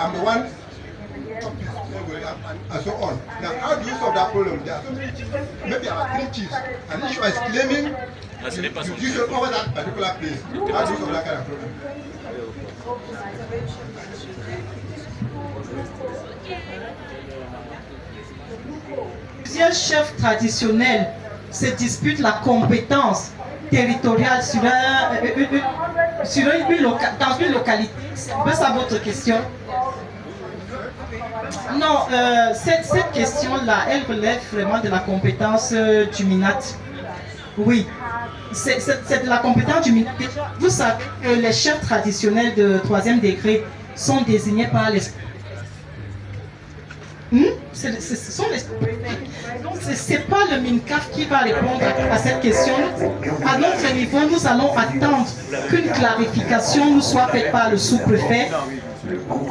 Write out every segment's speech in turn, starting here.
I'm the one and so on. Now, how do you solve that problem? There are so many chiefs, maybe about 3 chiefs, and each one is claiming you should cover that particular place. How do you solve that kind of problem? Plusieurs chefs traditionnels se disputent la compétence territoriale dans une localité. C'est un peu ça votre question? Non, cette question-là, elle relève vraiment de la compétence du MINAT. Oui, c'est de la compétence du MINAT. Vous savez que les chefs traditionnels de 3e degré sont désignés par les... Ce sont les sous-préfets. Donc, ce n'est pas le MINCAF qui va répondre à cette question. À notre niveau, nous allons attendre qu'une clarification nous soit faite par le sous-préfet.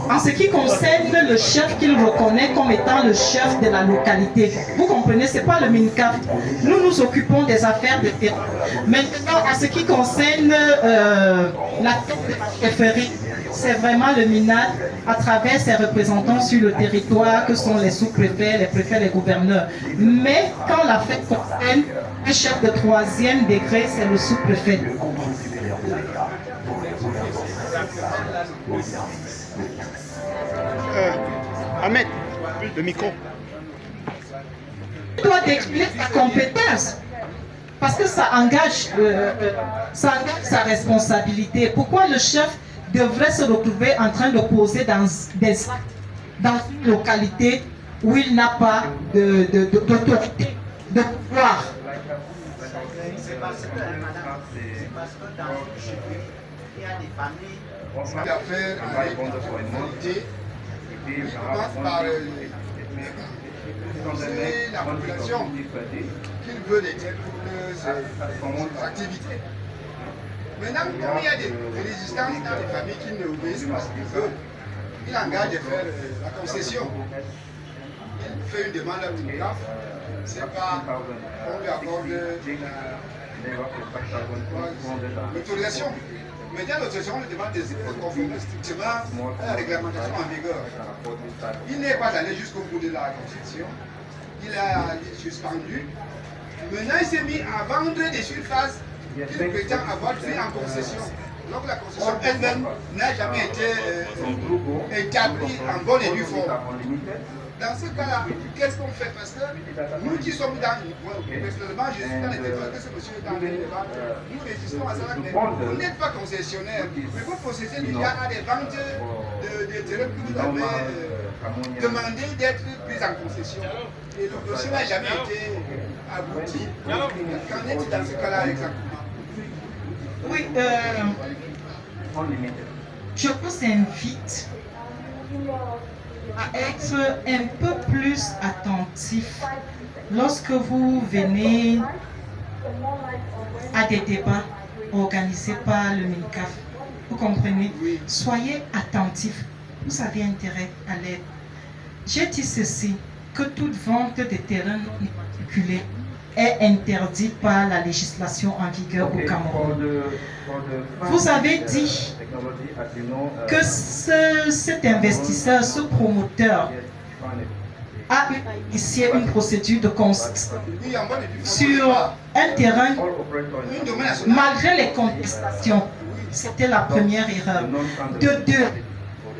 En ce qui concerne le chef qu'il reconnaît comme étant le chef de la localité, vous comprenez, ce n'est pas le MINCAF. Nous nous occupons des affaires de terrain. Maintenant, en ce qui concerne la périphérie, c'est vraiment le MINAT à travers ses représentants sur le territoire que sont les sous-préfets, les préfets, les gouverneurs. Mais quand la fête concerne un chef de 3e degré, c'est le sous-préfet. Ahmed, le micro. Tu dois t'expliquer sa compétence. Parce que ça engage sa responsabilité. Pourquoi le chef devrait se retrouver en train de poser dans une localité où il n'a pas d'autorité, de pouvoir? C'est parce que, madame, c'est parce que dans le chemin, il y a des familles. L'affaire avec la personnalité, je passe par la population qu'il veut les aider pour ses activités. Maintenant, comme il y a des résistances dans les familles qui ne obéissent pas ce qu'ils veulent, il engage de faire la concession. Il fait une demande à l'autorité, c'est pas on lui accorde l'autorisation. Maintenant, l'autorisation lui demande de conformer strictement à la réglementation en vigueur. Il n'est pas allé jusqu'au bout de la concession. Il a suspendu. Maintenant, il s'est mis à vendre des surfaces qu'il prétend avoir pris en concession. Donc la concession elle-même n'a jamais été établie en bonne et due forme. Dans ce cas-là, qu'est-ce qu'on fait? Parce que nous qui sommes dans personnellement, je suis dans les territoires, que ce monsieur est dans les débats, nous résistons à ça. Vous n'êtes pas concessionnaire, mais vous procédez déjà à des ventes de terrains que vous avez demandé d'être pris en concession. Et le dossier n'a jamais été abouti. Qu'en est-il dans ce cas-là exactement? Oui, je vous invite à être un peu plus attentif lorsque vous venez à des débats organisés par le MINCAF. Vous comprenez? Soyez attentifs. Vous avez intérêt à l'aide. J'ai dit ceci, que toute vente de terrain non immatriculé est interdite par la législation en vigueur au Cameroun. Vous avez dit que cet investisseur, ce promoteur, a initié une procédure de concession sur un terrain malgré les contestations. C'était la première erreur. De deux,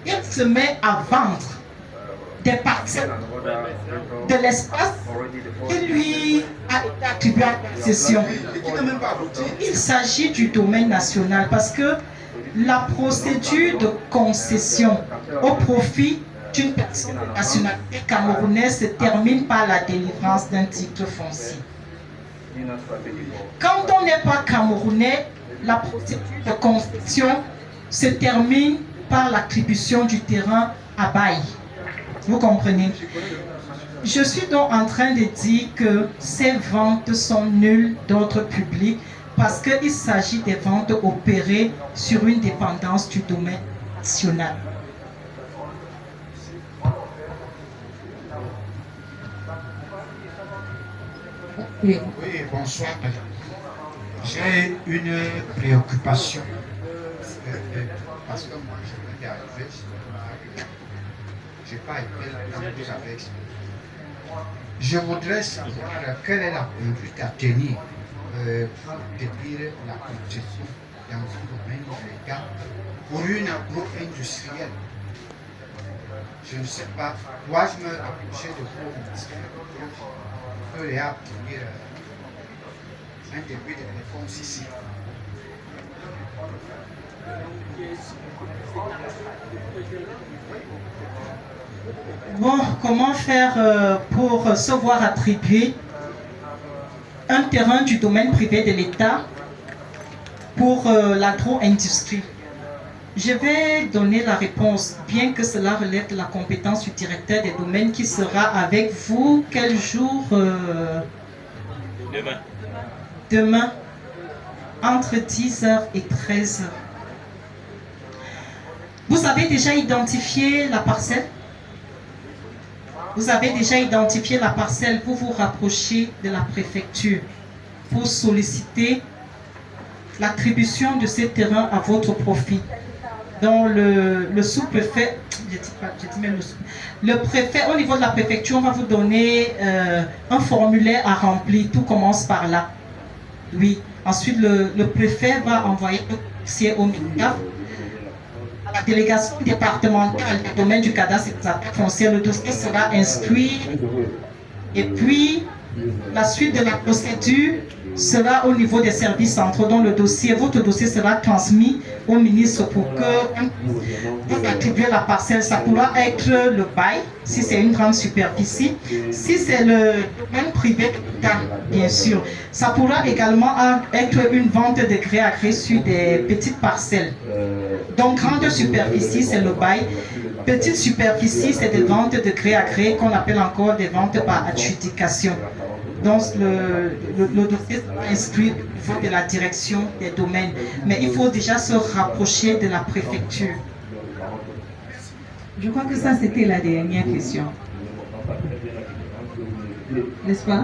il se met à vendre des parcelles de l'espace qui lui a été attribué en concession. Il s'agit du domaine national parce que la procédure de concession au profit d'une personne nationalité camerounaise se termine par la délivrance d'un titre foncier. Quand on n'est pas camerounais, la procédure de concession se termine par l'attribution du terrain à bail. Vous comprenez? Je suis donc en train de dire que ces ventes sont nulles d'ordre public parce qu'il s'agit des ventes opérées sur une dépendance du domaine national. Oui, bonsoir. J'ai une préoccupation parce que moi je vais y arriver. je n'ai pas été là quand vous avez expliqué. Je voudrais savoir quelle est la conduite à tenir pour détruire la concession dans un domaine de l'État pour une agro-industrielle. Je ne sais pas, dois-je me rapprocher de vos ministères pour que les obtenir un début de réponse ici. Bon, comment faire pour se voir attribuer un terrain du domaine privé de l'État pour l'agro-industrie? Je vais donner la réponse, bien que cela relève de la compétence du directeur des domaines qui sera avec vous. Quel jour Demain. Demain, entre 10h et 13h. Vous avez déjà identifié la parcelle? Vous avez déjà identifié la parcelle, vous vous rapprochez de la préfecture pour solliciter l'attribution de ces terrains à votre profit. Donc le sous-préfet, le préfet, au niveau de la préfecture, on va vous donner un formulaire à remplir, tout commence par là. Oui, ensuite le préfet va envoyer le dossier au MINCAF, à la délégation départementale du domaine du cadastre et des affaires foncières. Le dossier sera instruit et puis la suite de la procédure sera au niveau des services centraux, dont votre dossier sera transmis au ministre pour que vous attribuez la parcelle. Ça pourra être le bail, si c'est une grande superficie. Si c'est le domaine privé, bien sûr. Ça pourra également être une vente de gré à gré sur des petites parcelles. Donc, grande superficie, c'est le bail. Petite superficie, c'est des ventes de gré à gré qu'on appelle encore des ventes par adjudication. Donc, le dossier sera inscrit au niveau de la direction des domaines. Mais il faut déjà se rapprocher de la préfecture. Je crois que ça, c'était la dernière question. N'est-ce pas?